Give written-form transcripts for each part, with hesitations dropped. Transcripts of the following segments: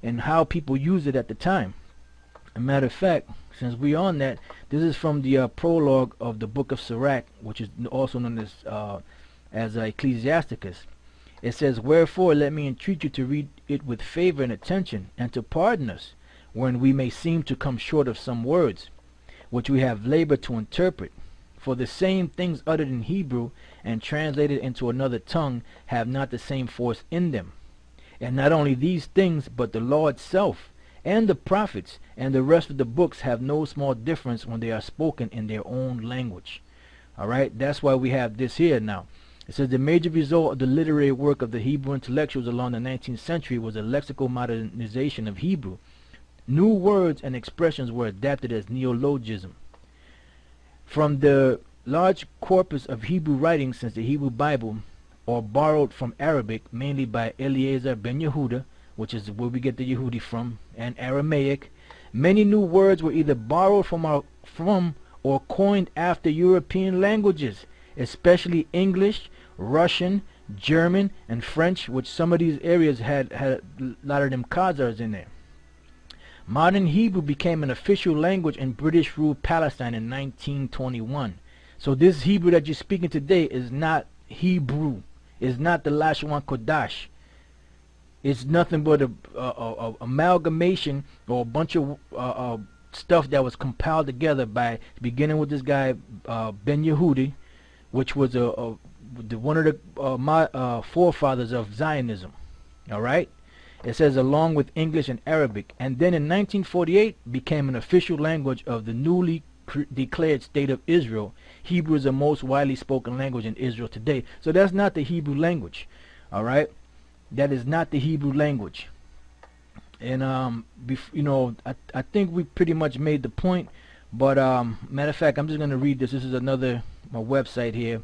and how people used it at the time. As a matter of fact, since we're on that, this is from the prologue of the book of Sirach, which is also known as Ecclesiasticus. It says, "Wherefore let me entreat you to read it with favor and attention, and to pardon us, when we may seem to come short of some words, which we have labored to interpret. For the same things uttered in Hebrew, and translated into another tongue, have not the same force in them. And not only these things, but the law itself, and the prophets, and the rest of the books have no small difference when they are spoken in their own language." Alright, that's why we have this here now. It says the major result of the literary work of the Hebrew intellectuals along the 19th century was a lexical modernization of Hebrew. New words and expressions were adapted as neologism. From the large corpus of Hebrew writings since the Hebrew Bible, or borrowed from Arabic, mainly by Eliezer ben Yehuda, which is where we get the Yehudi from, and Aramaic, many new words were either borrowed from or coined after European languages, especially English, Russian, German, and French, which some of these areas had a lot of them Khazars in there. Modern Hebrew became an official language in British-ruled Palestine in 1921. So this Hebrew that you're speaking today is not Hebrew. It's not the Lashon Kodash. It's nothing but a amalgamation or a bunch of stuff that was compiled together by beginning with this guy Ben Yehudi, which was one of the forefathers of Zionism. All right. It says along with English and Arabic, and then in 1948 became an official language of the newly declared state of Israel. Hebrew is the most widely spoken language in Israel today. So that's not the Hebrew language. All right, that is not the Hebrew language. And you know, I think we pretty much made the point. But matter of fact, I'm just gonna read this. This is another my website here.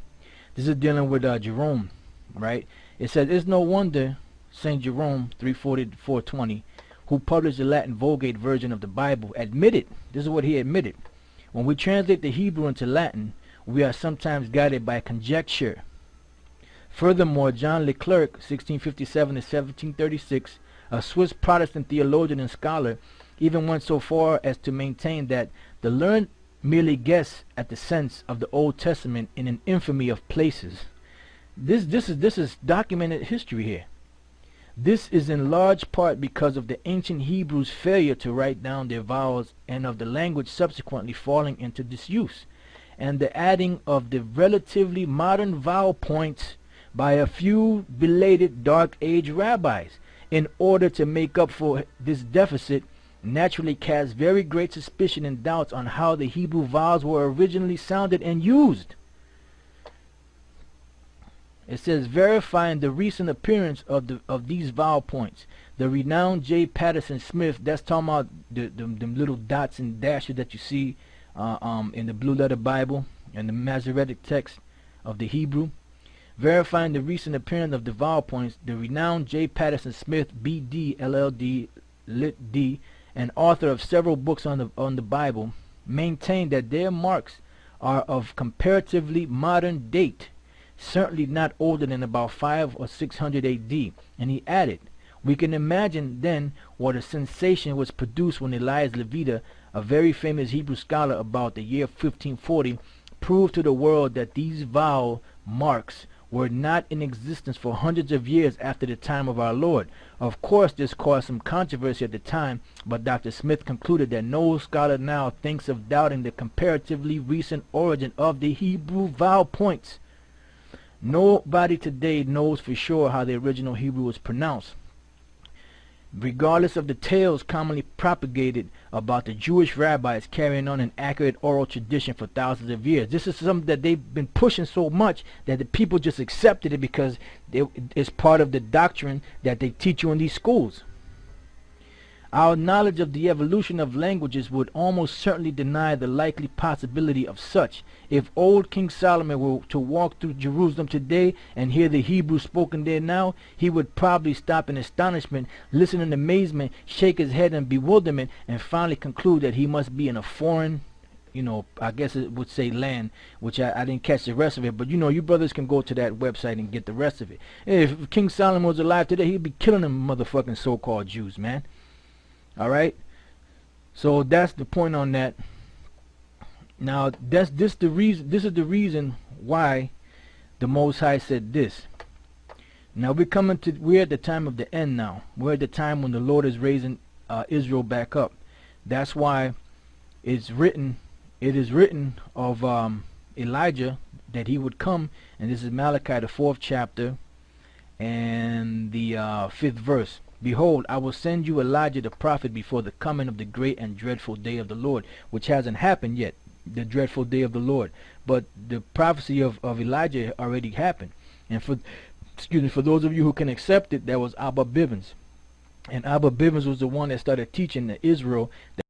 This is dealing with Jerome, right? It says, "It's no wonder Saint Jerome 340 to 420, who published the Latin Vulgate version of the Bible, admitted," this is what he admitted, "when we translate the Hebrew into Latin, we are sometimes guided by conjecture. Furthermore, John Leclerc, 1657 to 1736, a Swiss Protestant theologian and scholar, even went so far as to maintain that the learned merely guess at the sense of the Old Testament in an infamy of places." This is documented history here. This is in large part because of the ancient Hebrews' failure to write down their vowels and of the language subsequently falling into disuse, and the adding of the relatively modern vowel points by a few belated Dark Age rabbis in order to make up for this deficit naturally casts very great suspicion and doubts on how the Hebrew vowels were originally sounded and used. It says, verifying the recent appearance of these vowel points, the renowned J. Patterson Smith, that's talking about them little dots and dashes that you see in the Blue Letter Bible and the Masoretic text of the Hebrew. Verifying the recent appearance of the vowel points, the renowned J. Patterson Smith, B.D., LL.D., Lit. D., and author of several books on the Bible, maintained that their marks are of comparatively modern date, certainly not older than about 500 or 600 AD. And he added, "We can imagine then what a sensation was produced when Elias Levita, a very famous Hebrew scholar about the year 1540, proved to the world that these vowel marks were not in existence for hundreds of years after the time of our Lord. Of course, this caused some controversy at the time, but Dr. Smith concluded that no scholar now thinks of doubting the comparatively recent origin of the Hebrew vowel points. Nobody today knows for sure how the original Hebrew was pronounced, regardless of the tales commonly propagated about the Jewish rabbis carrying on an accurate oral tradition for thousands of years. This is something that they've been pushing so much that the people just accepted it because it's part of the doctrine that they teach you in these schools. Our knowledge of the evolution of languages would almost certainly deny the likely possibility of such. If old King Solomon were to walk through Jerusalem today and hear the Hebrew spoken there now, he would probably stop in astonishment, listen in amazement, shake his head in bewilderment, and finally conclude that he must be in a foreign, I guess it would say land, which I didn't catch the rest of it, but you brothers can go to that website and get the rest of it. If King Solomon was alive today, he'd be killing them motherfucking so-called Jews, man. All right. So that's the point on that. Now this the reason. This is the reason why the Most High said this. Now we're at the time of the end now. We're at the time when the Lord is raising Israel back up. That's why it's written. It is written of Elijah that he would come, and this is Malachi, the 4th chapter, and the 5th verse. Behold, I will send you Elijah the prophet before the coming of the great and dreadful day of the Lord, which hasn't happened yet, the dreadful day of the Lord. But the prophecy of Elijah already happened. And for those of you who can accept it, that was Abba Bivens. And Abba Bivens was the one that started teaching Israel